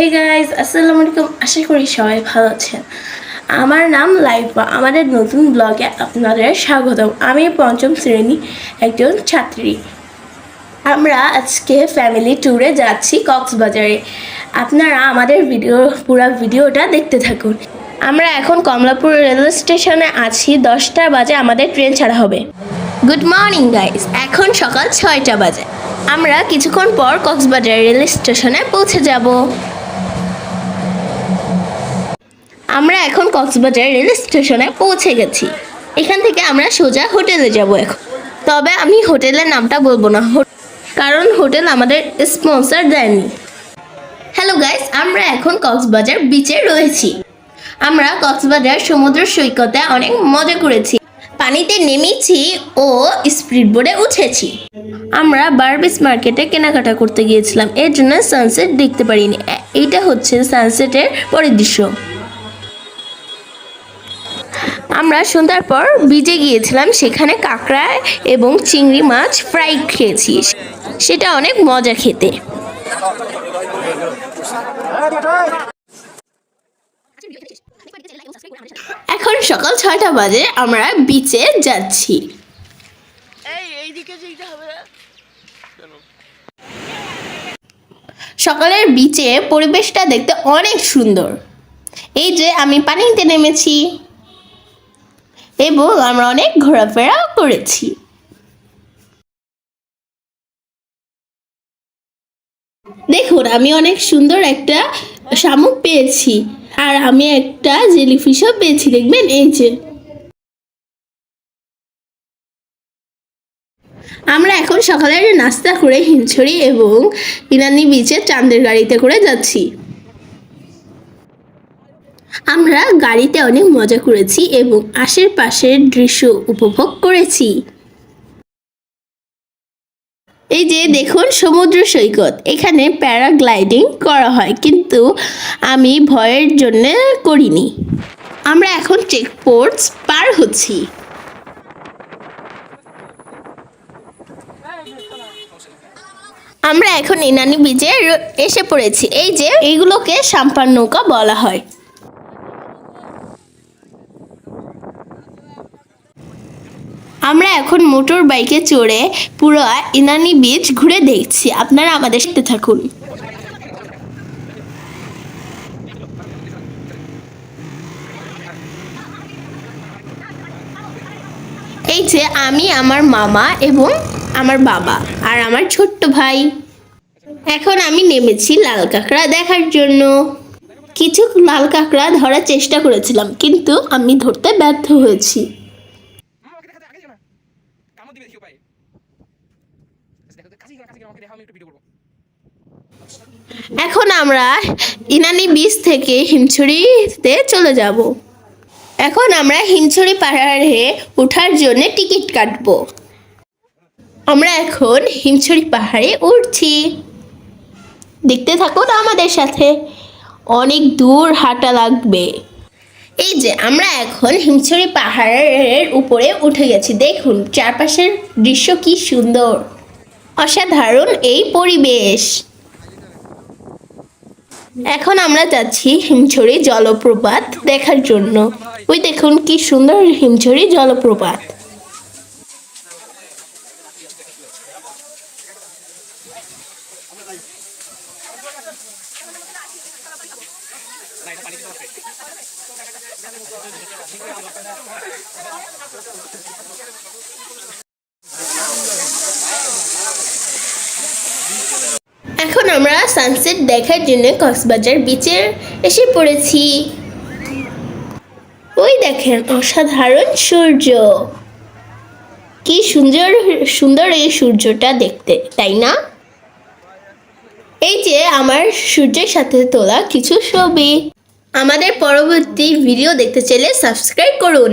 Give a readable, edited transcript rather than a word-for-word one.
Hey guys, আসসালামু আলাইকুম। আশা করি সবাই ভালো আছেন। আমার নাম লাইফা। আমাদের নতুন ব্লগে আপনাদের স্বাগতম। আমি পঞ্চম শ্রেণী একজন ছাত্রী। আমরা আজকে ফ্যামিলি ট্যুরে যাচ্ছি কক্সবাজারে। আপনারা আমাদের পুরো ভিডিওটা দেখতে থাকুন। আমরা এখন কমলাপুর রেল স্টেশনে আছি। 10টা বাজে আমাদের ট্রেন ছাড়া হবে। গুড মর্নিং গাইজ, এখন সকাল 6টা বাজে। আমরা কিছুক্ষণ পর কক্সবাজার রেল স্টেশনে পৌঁছে যাব। আমরা এখন কক্সবাজার রেল স্টেশনে পৌঁছে গেছি। এখান থেকে আমরা সোজা হোটেলে যাব এখন। তবে আমি হোটেলের নামটা বলবো না, কারণ হোটেল আমাদের স্পন্সর দেয়নি। হ্যালো গাইস, আমরা এখন কক্সবাজার বিচে রয়েছি। আমরা কক্সবাজার সমুদ্র সৈকতে অনেক মজা করেছি। পানিতে নেমেছি ও স্পিড বোটে উঠেছি। আমরা বারবিস মার্কেটে কেনাকাটা করতে গিয়েছিলাম, এর জন্য সানসেট দেখতে পারিনি। এইটা হচ্ছে সানসেটের পরের দৃশ্য। আমরা সন্ধ্যার পর বিচে গিয়েছিলাম, সেখানে কাঁকড়া এবং চিংড়ি মাছ ফ্রাই খেয়েছি। সেটা অনেক মজা খেতে। এখন সকাল 6টা বাজে, আমরা বিচে যাচ্ছি। সকালের বিচে পরিবেশটা দেখতে অনেক সুন্দর। এই যে আমি পানিতে নেমেছি এবং আমরা অনেক ঘোরাফেরা করেছি। দেখুন, আমি অনেক সুন্দর একটা শামুক পেয়েছি, আর আমি একটা জেলিফিশও পেয়েছি। দেখবেন, এই যে আমরা এখন সকালের নাস্তা করে হিমছড়ি এবং ইনানি বিচে চাঁদের গাড়িতে করে যাচ্ছি। আমরা গাড়িতে অনেক মজা করেছি এবং আশেপাশের দৃশ্য উপভোগ করেছি। এই যে দেখুন, সমুদ্র সৈকত। এখানে প্যারাগ্লাইডিং করা হয়, কিন্তু আমি ভয়ের জন্য করিনি। আমরা এখন চেকপোস্ট পার হচ্ছি। আমরা এখন ইনানি বিচে এসে পড়েছি। এই যে এইগুলোকে সাম্পান নৌকা বলা হয়। আমরা এখন মোটর বাইকে চড়ে পুরো ইনানি বিচ ঘুরে দেখছি। আপনারা আমাদের সাথে থাকুন। এই যে আমি, আমার মামা এবং আমার বাবা আর আমার ছোট্ট ভাই। এখন আমি নেমেছি লাল কাঁকড়া দেখার জন্য। কিছু লাল কাঁকড়া ধরার চেষ্টা করেছিলাম, কিন্তু আমি ধরতে ব্যর্থ হয়েছি। এখন আমরা ইনানি বিচ থেকে হিমছড়িতে চলে যাব। এখন আমরা হিমছড়ি পাহাড়ে ওঠার জন্য টিকিট কাটবো। আমরা এখন হিমছড়ি পাহাড়ে উঠছি। দেখতে থাকুন আমাদের সাথে, অনেক দূর হাঁটা লাগবে। এই যে আমরা এখন হিমছড়ি পাহাড়ের উপরে উঠে গেছি। দেখুন চারপাশের দৃশ্য কি সুন্দর, অসাধারণ এই পরিবেশ। এখন আমরা যাচ্ছি হিমছড়ি জলপ্রপাত দেখার জন্য। ওই দেখুন কি সুন্দর হিমছড়ি জলপ্রপাত। এখন আমরা সানসেট দেখার জন্য কক্সবাজার বিচে এসে পড়েছি। ওই দেখেন, অসাধারণ সূর্য। কি সুন্দর সুন্দর এই সূর্যটা দেখতে, তাই না? এই যে আমার সূর্যের সাথে তোলা কিছু ছবি। আমাদের পরবর্তী ভিডিও দেখতে চাইলে সাবস্ক্রাইব করুন।